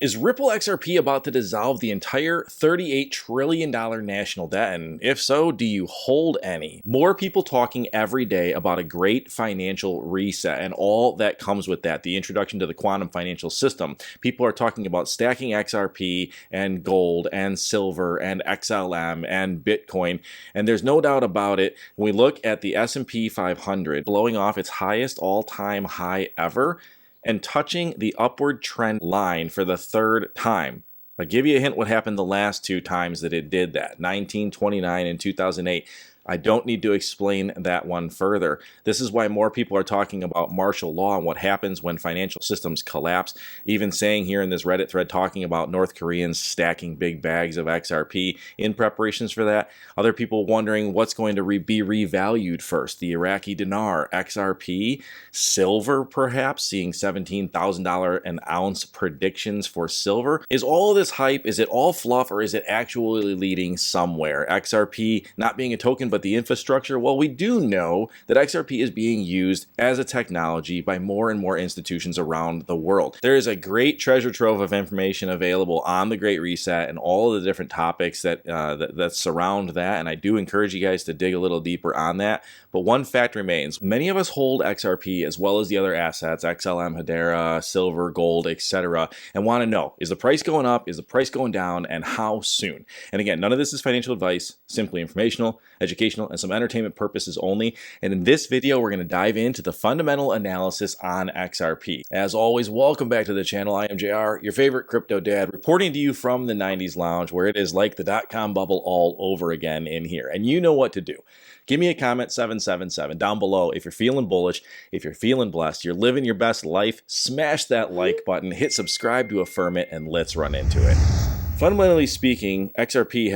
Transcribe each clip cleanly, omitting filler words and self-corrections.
Is Ripple XRP about to dissolve the entire $38 trillion national debt? And if so, do you hold any? More people talking every day about a great financial reset and all that comes with that, the introduction to the quantum financial system. People are talking about stacking XRP and gold and silver and XLM and Bitcoin. And there's no doubt about it. When we look at the S&P 500 blowing off its highest all-time high ever, and touching the upward trend line for the third time. I'll give you a hint what happened the last two times that it did that, 1929 and 2008. I don't need to explain that one further. This is why more people are talking about martial law and what happens when financial systems collapse. Even saying here in this Reddit thread talking about North Koreans stacking big bags of XRP in preparations for that. Other people wondering what's going to be revalued first. The Iraqi dinar, XRP, silver perhaps, seeing $17,000 an ounce predictions for silver. Is all of this hype, is it all fluff, or is it actually leading somewhere? XRP not being a token, but the infrastructure, well, we do know that XRP is being used as a technology by more and more institutions around the world. There is a great treasure trove of information available on the Great Reset and all of the different topics that surround that, and I do encourage you guys to dig a little deeper on that. But one fact remains, many of us hold XRP as well as the other assets, XLM, Hedera, silver, gold, etc., and want to know, is the price going up, is the price going down, and how soon? And again, none of this is financial advice, simply informational, educational, and some entertainment purposes only. And in this video, we're going to dive into the fundamental analysis on XRP. As always, welcome back to the channel. I am JR, your favorite crypto dad, reporting to you from the 90s lounge, where it is like the .com bubble all over again in here. And you know what to do. Give me a comment 777 down below if you're feeling bullish, if you're feeling blessed, you're living your best life. Smash that like button, hit subscribe to affirm it, and let's run into it. Fundamentally speaking, XRP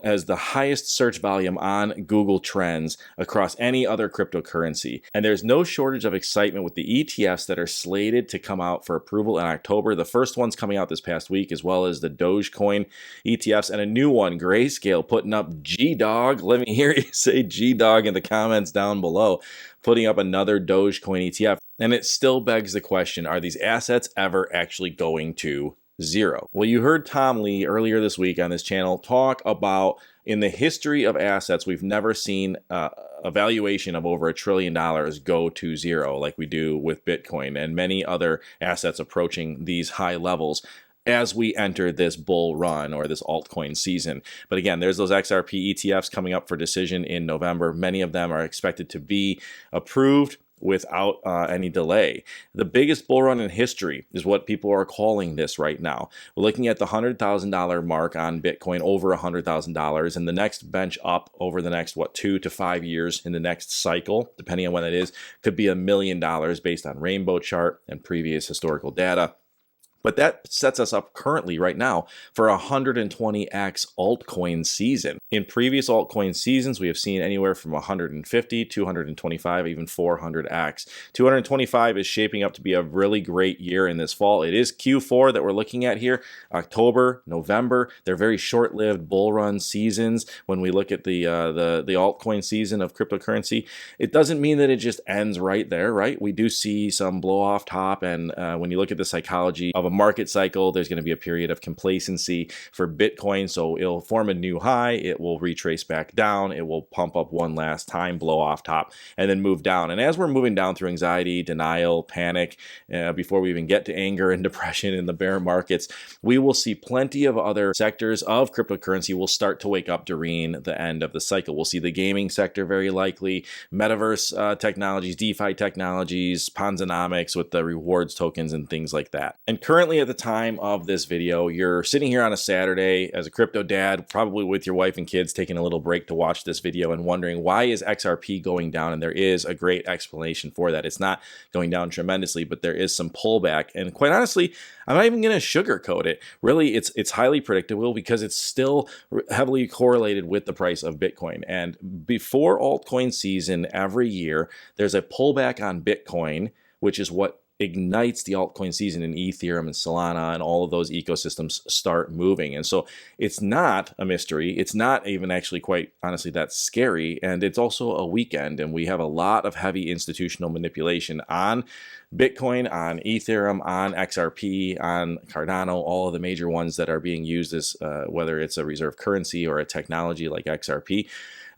has the highest search volume on Google Trends across any other cryptocurrency. And there's no shortage of excitement with the ETFs that are slated to come out for approval in October. The first one's coming out this past week, as well as the Dogecoin ETFs, and a new one, Grayscale, putting up G-Dog. Let me hear you say G-Dog in the comments down below, putting up another Dogecoin ETF. And it still begs the question, are these assets ever actually going to zero? Well, you heard Tom Lee earlier this week on this channel talk about, in the history of assets, we've never seen a valuation of over $1 trillion go to zero like we do with Bitcoin and many other assets approaching these high levels as we enter this bull run or this altcoin season. But again, there's those XRP ETFs coming up for decision in November. Many of them are expected to be approved without any delay. The biggest bull run in history is what people are calling this right now. We're looking at the $100,000 mark on Bitcoin, over $100,000, and the next bench up over the next, 2 to 5 years in the next cycle, depending on when it is, could be $1 million based on Rainbow chart and previous historical data. But that sets us up currently right now for a 120x altcoin season. In previous altcoin seasons, we have seen anywhere from 150, 225, even 400x. 225 is shaping up to be a really great year in this fall. It is Q4 that we're looking at here, October, November. They're very short-lived bull run seasons. When we look at the altcoin season of cryptocurrency, it doesn't mean that it just ends right there, right? We do see some blow off top, and when you look at the psychology of a market cycle, there's going to be a period of complacency for Bitcoin. So it'll form a new high, it will retrace back down, it will pump up one last time, blow off top, and then move down. And as we're moving down through anxiety, denial, panic, before we even get to anger and depression in the bear markets, we will see plenty of other sectors of cryptocurrency will start to wake up during the end of the cycle. We'll see the gaming sector very likely, metaverse technologies, DeFi technologies, Ponzonomics with the rewards tokens and things like that. And currently at the time of this video, you're sitting here on a Saturday as a crypto dad, probably with your wife and kids, taking a little break to watch this video and wondering, why is XRP going down? And there is a great explanation for that. It's not going down tremendously, but there is some pullback. And quite honestly, I'm not even going to sugarcoat it. Really, it's highly predictable because it's still heavily correlated with the price of Bitcoin. And before altcoin season every year, there's a pullback on Bitcoin, which is what ignites the altcoin season in Ethereum and Solana, and all of those ecosystems start moving. And so it's not a mystery. It's not even actually quite honestly that scary. And it's also a weekend, and we have a lot of heavy institutional manipulation on Bitcoin, on Ethereum, on XRP, on Cardano, all of the major ones that are being used as whether it's a reserve currency or a technology like XRP.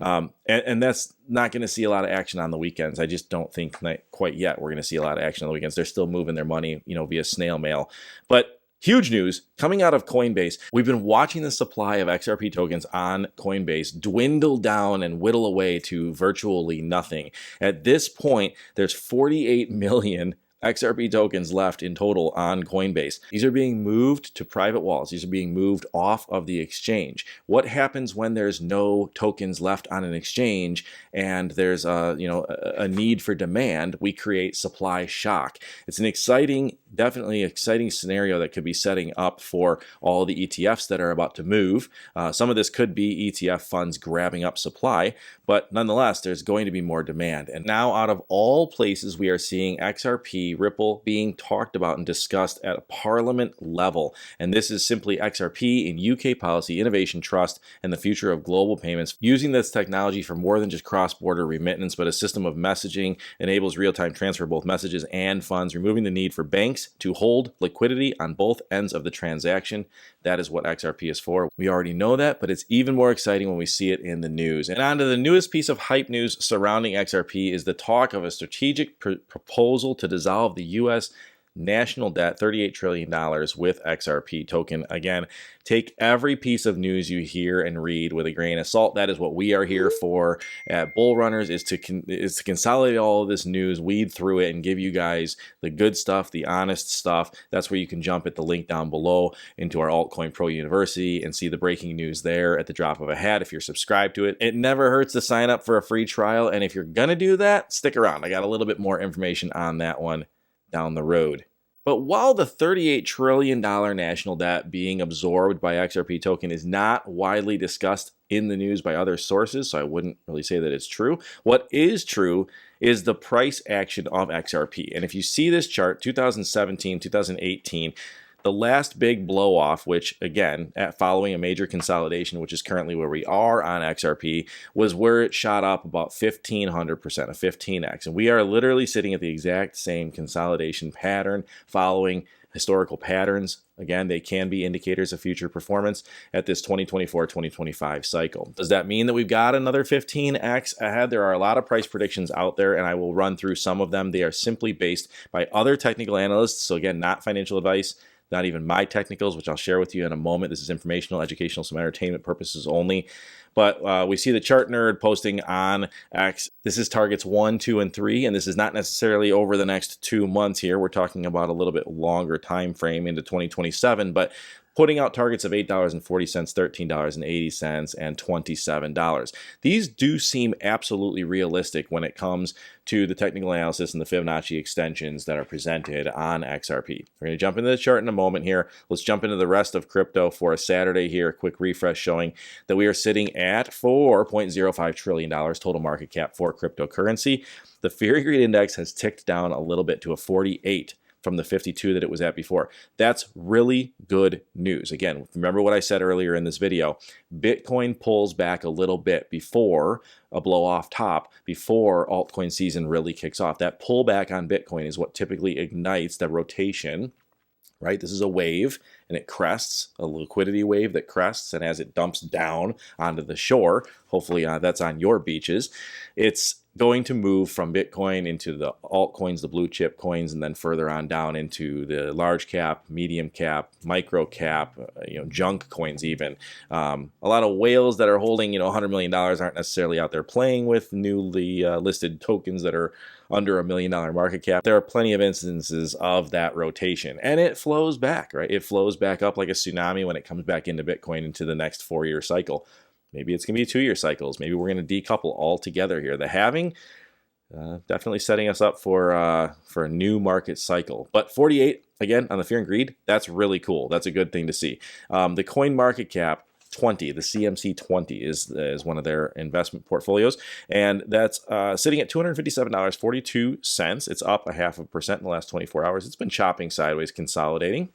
And that's not going to see a lot of action on the weekends. I just don't think quite yet we're going to see a lot of action on the weekends. They're still moving their money, via snail mail. But huge news coming out of Coinbase. We've been watching the supply of XRP tokens on Coinbase dwindle down and whittle away to virtually nothing. At this point, there's 48 million XRP tokens left in total on Coinbase. These are being moved to private wallets. These are being moved off of the exchange. What happens when there's no tokens left on an exchange and there's a need for demand? We create supply shock. It's an definitely exciting scenario that could be setting up for all the ETFs that are about to move. Some of this could be ETF funds grabbing up supply, but nonetheless, there's going to be more demand. And now, out of all places, we are seeing XRP, Ripple being talked about and discussed at a parliament level. And this is simply XRP in UK policy, innovation, trust, and the future of global payments. Using this technology for more than just cross-border remittance, but a system of messaging enables real-time transfer of both messages and funds, removing the need for banks to hold liquidity on both ends of the transaction. That is what XRP is for. We already know that, but it's even more exciting when we see it in the news. And on to the newest piece of hype news surrounding XRP is the talk of a strategic proposal to dissolve the U.S. national debt, $38 trillion with XRP token. Again, take every piece of news you hear and read with a grain of salt. That is what we are here for at Bull Runners, is to consolidate all of this news, weed through it, and give you guys the good stuff, the honest stuff. That's where you can jump at the link down below into our Altcoin Pro University and see the breaking news there at the drop of a hat if you're subscribed to it. It never hurts to sign up for a free trial, and if you're gonna do that, stick around. I got a little bit more information on that one down the road. But while the $38 trillion national debt being absorbed by XRP token is not widely discussed in the news by other sources, so I wouldn't really say that it's true, what is true is the price action of XRP. And if you see this chart, 2017, 2018, the last big blow off, which again, following a major consolidation, which is currently where we are on XRP, was where it shot up about 1,500%, a 15x. And we are literally sitting at the exact same consolidation pattern following historical patterns. Again, they can be indicators of future performance at this 2024-2025 cycle. Does that mean that we've got another 15x ahead? There are a lot of price predictions out there, and I will run through some of them. They are simply based by other technical analysts. So again, not financial advice, not even my technicals, which I'll share with you in a moment. This is informational, educational, some entertainment purposes only. But we see the chart nerd posting on X. This is targets 1, 2, and 3, and this is not necessarily over the next 2 months here. We're talking about a little bit longer time frame into 2027, but putting out targets of $8.40, $13.80, and $27. These do seem absolutely realistic when it comes to the technical analysis and the Fibonacci extensions that are presented on XRP. We're going to jump into the chart in a moment here. Let's jump into the rest of crypto for a Saturday here. A quick refresh showing that we are sitting at $4.05 trillion total market cap for cryptocurrency. The Fear and Greed Index has ticked down a little bit to a 48 from the 52 that it was at before. That's really good news. Again, remember what I said earlier in this video. Bitcoin pulls back a little bit before a blow off top, before altcoin season really kicks off. That pullback on Bitcoin is what typically ignites the rotation, right? This is a wave, and it crests, a liquidity wave that crests, and as it dumps down onto the shore, hopefully that's on your beaches, it's going to move from Bitcoin into the altcoins, the blue chip coins, and then further on down into the large cap, medium cap, micro cap, junk coins even. A lot of whales that are holding, $100 million aren't necessarily out there playing with newly listed tokens that are under $1 million market cap. There are plenty of instances of that rotation, and it flows back, right? It flows back up like a tsunami when it comes back into Bitcoin into the next 4-year cycle. Maybe it's going to be 2-year cycles. Maybe we're going to decouple altogether here. The halving, definitely setting us up for a new market cycle. But 48, again, on the Fear and Greed, that's really cool. That's a good thing to see. The coin market cap 20, the CMC 20 is one of their investment portfolios, and that's sitting at $257.42. It's up 0.5% in the last 24 hours. It's been chopping sideways, consolidating.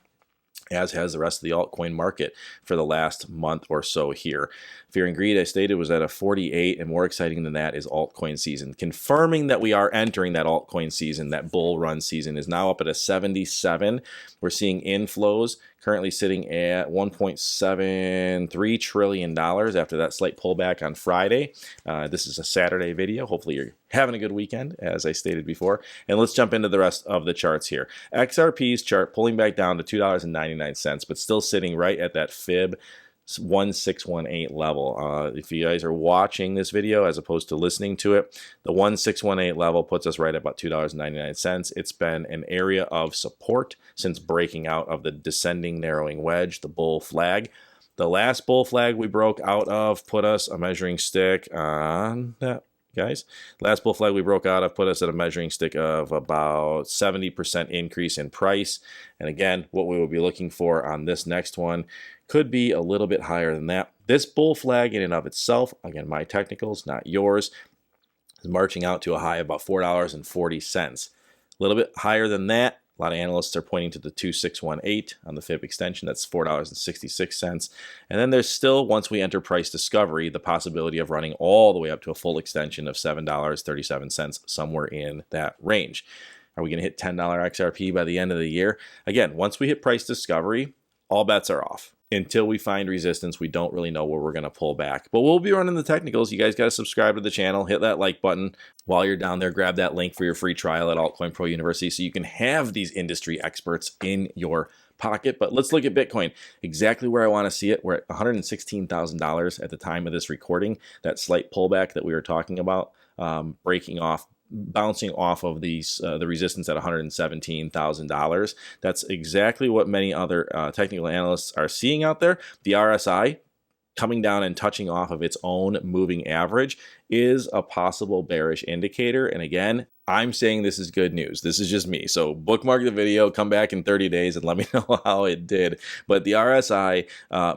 as has the rest of the altcoin market for the last month or so here. Fear and greed, I stated, was at a 48, and more exciting than that is altcoin season. Confirming that we are entering that altcoin season, that bull run season, is now up at a 77. We're seeing inflows currently sitting at $1.73 trillion after that slight pullback on Friday. This is a Saturday video. Hopefully you're having a good weekend, as I stated before. And let's jump into the rest of the charts here. XRP's chart pulling back down to $2.99, but still sitting right at that fib 1618 level. If you guys are watching this video as opposed to listening to it, the 1618 level puts us right at about $2.99. It's been an area of support since breaking out of the descending narrowing wedge, the bull flag. The last bull flag we broke out of put us a measuring stick on that, guys. Last bull flag we broke out of put us at a measuring stick of about 70% increase in price. And again, what we will be looking for on this next one could be a little bit higher than that. This bull flag in and of itself, again, my technicals, not yours, is marching out to a high of about $4.40. A little bit higher than that. A lot of analysts are pointing to the 2618 on the fib extension. That's $4.66. And then there's still, once we enter price discovery, the possibility of running all the way up to a full extension of $7.37, somewhere in that range. Are we going to hit $10 XRP by the end of the year? Again, once we hit price discovery, all bets are off. Until we find resistance, we don't really know where we're going to pull back. But we'll be running the technicals. You guys got to subscribe to the channel. Hit that like button. While you're down there, grab that link for your free trial at Altcoin Pro University so you can have these industry experts in your pocket. But let's look at Bitcoin. Exactly where I want to see it. We're at $116,000 at the time of this recording. That slight pullback that we were talking about, breaking off, bouncing off of these the resistance at $117,000. That's exactly what many other technical analysts are seeing out there. The RSI coming down and touching off of its own moving average is a possible bearish indicator. And again, I'm saying this is good news. This is just me. So bookmark the video, come back in 30 days and let me know how it did. But the RSI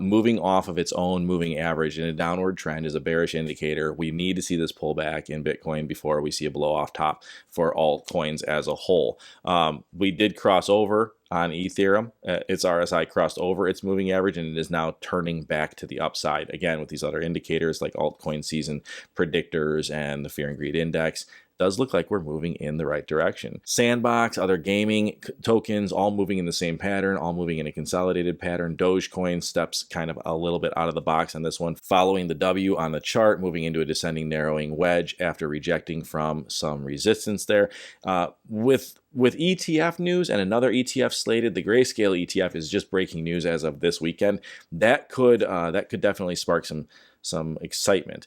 moving off of its own moving average in a downward trend is a bearish indicator. We need to see this pullback in Bitcoin before we see a blow off top for altcoins as a whole. We did cross over on Ethereum. Its RSI crossed over its moving average and it is now turning back to the upside. Again, with these other indicators like altcoin season predictors and the fear and greed index, does look like we're moving in the right direction. Sandbox, other gaming tokens, all moving in the same pattern, all moving in a consolidated pattern. Dogecoin steps kind of a little bit out of the box on this one, following the W on the chart, moving into a descending narrowing wedge after rejecting from some resistance there. With ETF news and another ETF slated, the Grayscale ETF is just breaking news as of this weekend. That could definitely spark some excitement.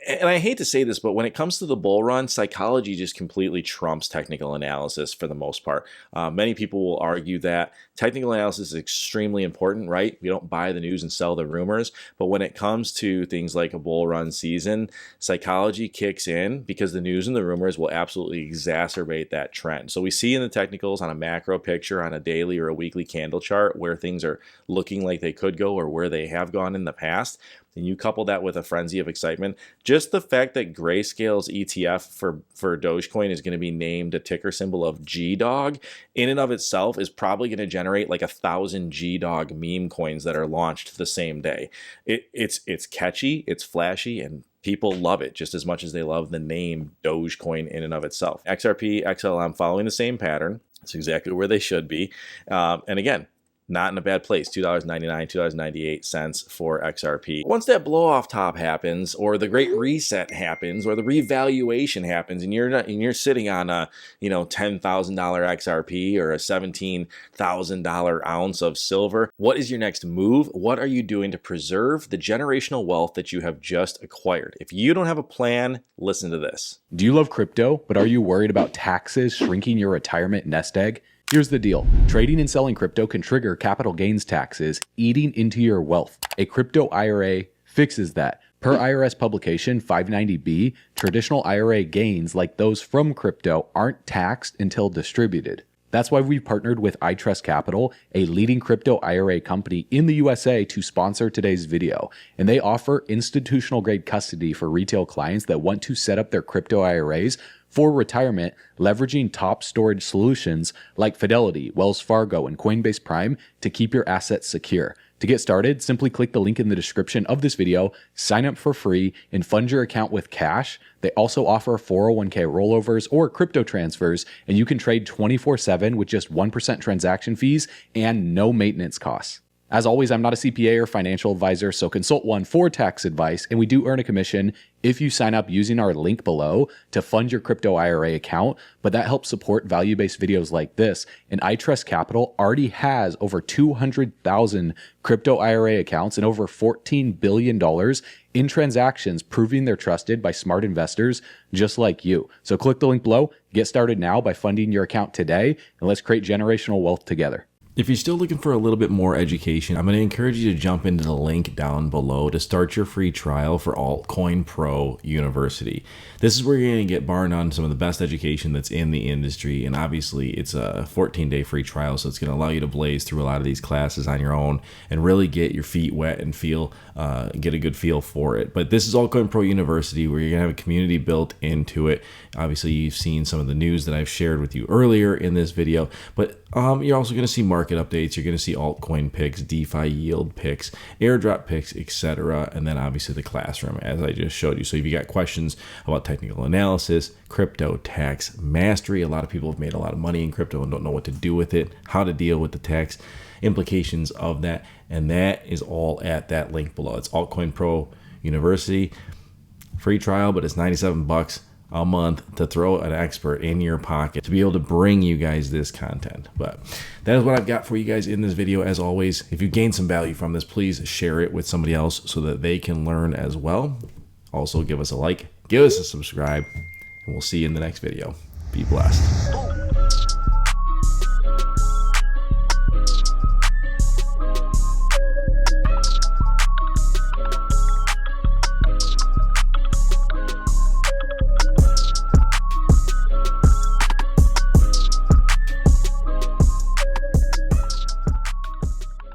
And I hate to say this, but when it comes to the bull run, psychology just completely trumps technical analysis for the most part. Many people will argue that technical analysis is extremely important, right? We don't buy the news and sell the rumors. But when it comes to things like a bull run season, psychology kicks in because the news and the rumors will absolutely exacerbate that trend. So we see in the technicals on a macro picture, on a daily or a weekly candle chart, where things are looking like they could go or where they have gone in the past. And you couple that with a frenzy of excitement. Just the fact that Grayscale's ETF for Dogecoin is going to be named a ticker symbol of GDOG in and of itself is probably going to generate like 1,000 GDOG meme coins that are launched the same day. It's catchy, it's flashy, and people love it just as much as they love the name Dogecoin in and of itself. XRP, XLM following the same pattern. It's exactly where they should be. And again, not in a bad place, $2.99, $2.98 for XRP. Once that blow off top happens, or the great reset happens, or the revaluation happens, and you're sitting on a $10,000 XRP or a $17,000 ounce of silver, what is your next move? What are you doing to preserve the generational wealth that you have just acquired? If you don't have a plan, listen to this. Do you love crypto, but are you worried about taxes shrinking your retirement nest egg? Here's the deal. Trading and selling crypto can trigger capital gains taxes, eating into your wealth. A crypto IRA fixes that. Per IRS publication 590B, traditional IRA gains like those from crypto aren't taxed until distributed. That's why we've partnered with iTrust Capital, a leading crypto IRA company in the USA, to sponsor today's video. And they offer institutional grade custody for retail clients that want to set up their crypto IRAs for retirement, leveraging top storage solutions like Fidelity, Wells Fargo, and Coinbase Prime to keep your assets secure. To get started, simply click the link in the description of this video, sign up for free, and fund your account with cash. They also offer 401k rollovers or crypto transfers, and you can trade 24/7 with just 1% transaction fees and no maintenance costs. As always, I'm not a CPA or financial advisor, so consult one for tax advice, and we do earn a commission if you sign up using our link below to fund your crypto IRA account, but that helps support value-based videos like this. And I Trust Capital already has over 200,000 crypto IRA accounts and over $14 billion in transactions, proving they're trusted by smart investors just like you. So click the link below, get started now by funding your account today, and let's create generational wealth together. If you're still looking for a little bit more education, I'm going to encourage you to jump into the link down below to start your free trial for Altcoin Pro University. This is where you're going to get, bar none, some of the best education that's in the industry. And obviously, it's a 14-day free trial, so it's going to allow you to blaze through a lot of these classes on your own and really get your feet wet and get a good feel for it. But this is Altcoin Pro University, where you're going to have a community built into it. Obviously, you've seen some of the news that I've shared with you earlier in this video, but you're also going to see market updates. You're going to see altcoin picks, DeFi yield picks, airdrop picks, etc. And then obviously the classroom, as I just showed you. So if you got questions about technical analysis, crypto, tax, mastery, a lot of people have made a lot of money in crypto and don't know what to do with it, how to deal with the tax implications of that. And that is all at that link below. It's Altcoin Pro University, free trial, but it's $97 a month to throw an expert in your pocket to be able to bring you guys this content. But that is what I've got for you guys in this video. As always, if you gain some value from this, please share it with somebody else so that they can learn as well. Also, give us a like, give us a subscribe, and we'll see you in the next video. Be blessed.